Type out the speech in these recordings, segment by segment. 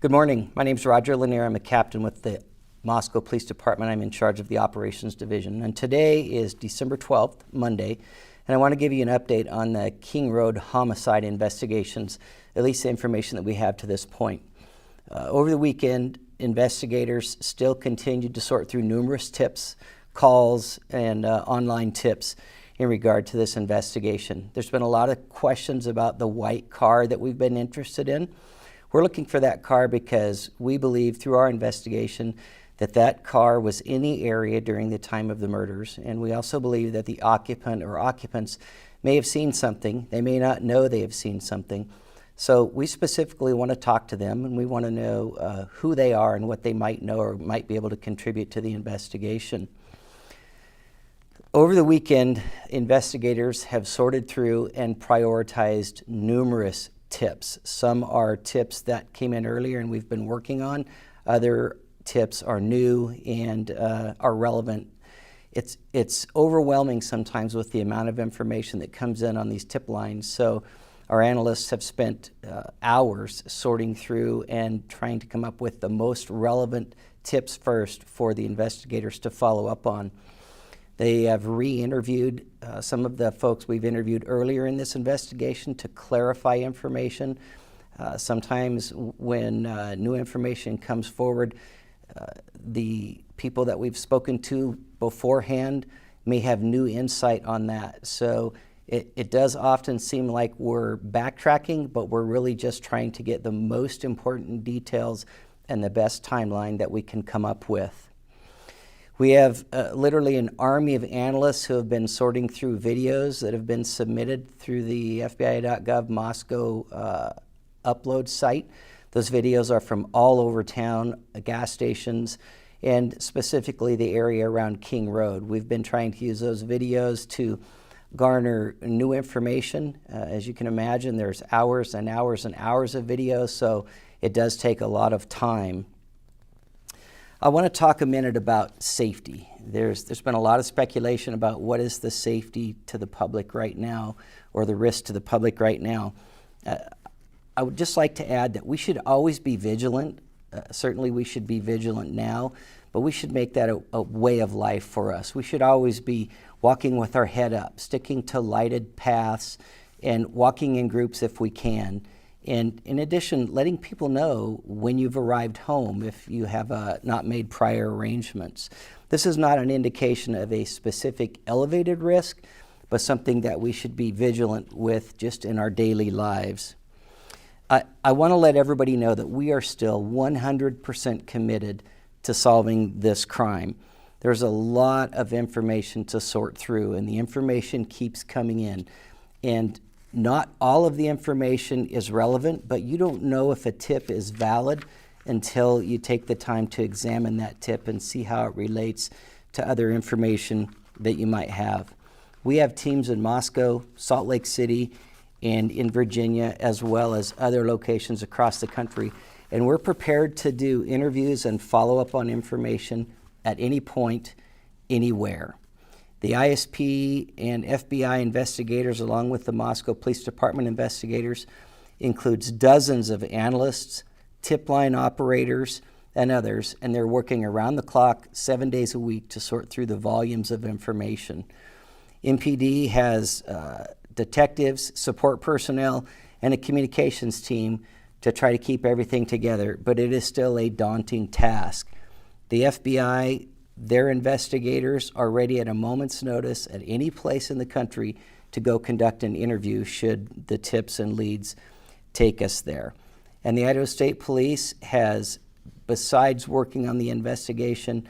Good morning. My name is Roger Lanier. I'm a captain with the Moscow Police Department. I'm in charge of the Operations Division. And today is December 12th, Monday, and I want to give you an update on the King Road homicide investigations, at least the information that we have to this point. Over the weekend, investigators still continued to sort through numerous tips, calls, and online tips in regard to this investigation. There's been a lot of questions about the white car that we've been interested in. We're looking for that car because we believe through our investigation that that car was in the area during the time of the murders, and we also believe that the occupant or occupants may have seen something. They may not know they have seen something. So we specifically want to talk to them, and we want to know who they are and what they might know or might be able to contribute to the investigation. Over the weekend, investigators have sorted through and prioritized numerous tips. Some are tips that came in earlier and we've been working on. Other tips are new and are relevant. It's overwhelming sometimes with the amount of information that comes in on these tip lines. So our analysts have spent hours sorting through and trying to come up with the most relevant tips first for the investigators to follow up on. They have re-interviewed some of the folks we've interviewed earlier in this investigation to clarify information. Sometimes when new information comes forward, the people that we've spoken to beforehand may have new insight on that. So it does often seem like we're backtracking, but we're really just trying to get the most important details and the best timeline that we can come up with. We have literally an army of analysts who have been sorting through videos that have been submitted through the FBI.gov Moscow upload site. Those videos are from all over town, gas stations, and specifically the area around King Road. We've been trying to use those videos to garner new information. As you can imagine, there's hours and hours and hours of video, so it does take a lot of time. I want to talk a minute about safety. There's been a lot of speculation about what is the safety to the public right now, or the risk to the public right now. I would just like to add that we should always be vigilant. Certainly we should be vigilant now, but we should make that a way of life for us. We should always be walking with our head up, sticking to lighted paths, and walking in groups if we can. And in addition, letting people know when you've arrived home if you have not made prior arrangements. This is not an indication of a specific elevated risk, but something that we should be vigilant with just in our daily lives. I want to let everybody know that we are still 100% committed to solving this crime. There's a lot of information to sort through, and the information keeps coming in. And not all of the information is relevant, but you don't know if a tip is valid until you take the time to examine that tip and see how it relates to other information that you might have. We have teams in Moscow, Salt Lake City, and in Virginia, as well as other locations across the country. And we're prepared to do interviews and follow up on information at any point, anywhere. The ISP and FBI investigators, along with the Moscow Police Department investigators, includes dozens of analysts, tip line operators, and others, and they're working around the clock 7 days a week to sort through the volumes of information. MPD has detectives, support personnel, and a communications team to try to keep everything together, but it is still a daunting task. The FBI, their investigators are ready at a moment's notice at any place in the country to go conduct an interview should the tips and leads take us there. And the Idaho State Police has, besides working on the investigation,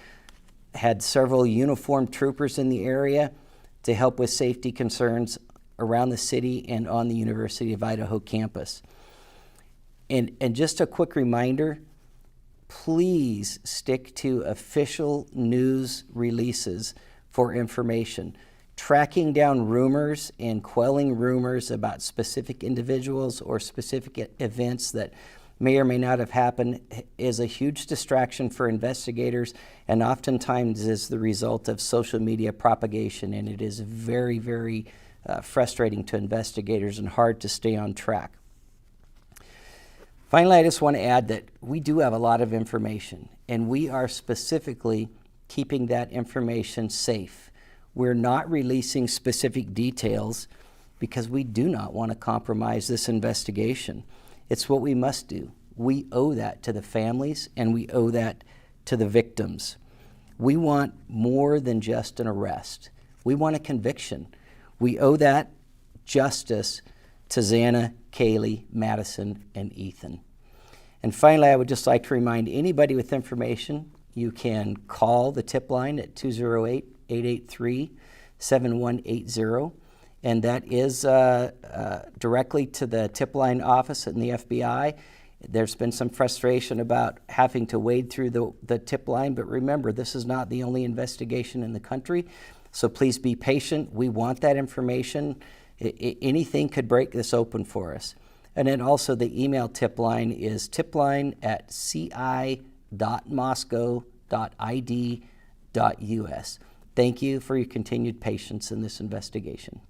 had several uniformed troopers in the area to help with safety concerns around the city and on the University of Idaho campus. And just a quick reminder, please stick to official news releases for information. Tracking down rumors and quelling rumors about specific individuals or specific events that may or may not have happened is a huge distraction for investigators, and oftentimes is the result of social media propagation, and it is very, very frustrating to investigators and hard to stay on track. Finally, I just want to add that we do have a lot of information, and we are specifically keeping that information safe. We're not releasing specific details because we do not want to compromise this investigation. It's what we must do. We owe that to the families, and we owe that to the victims. We want more than just an arrest. We want a conviction. We owe that justice to Xana, Kaylee, Madison, and Ethan. And finally, I would just like to remind anybody with information, you can call the tip line at 208-883-7180, and that is directly to the tip line office in the FBI. There's been some frustration about having to wade through the tip line, but remember, this is not the only investigation in the country, so please be patient. We want that information. Anything could break this open for us. And then also the email tip line is tipline@ci.moscow.id.us. Thank you for your continued patience in this investigation.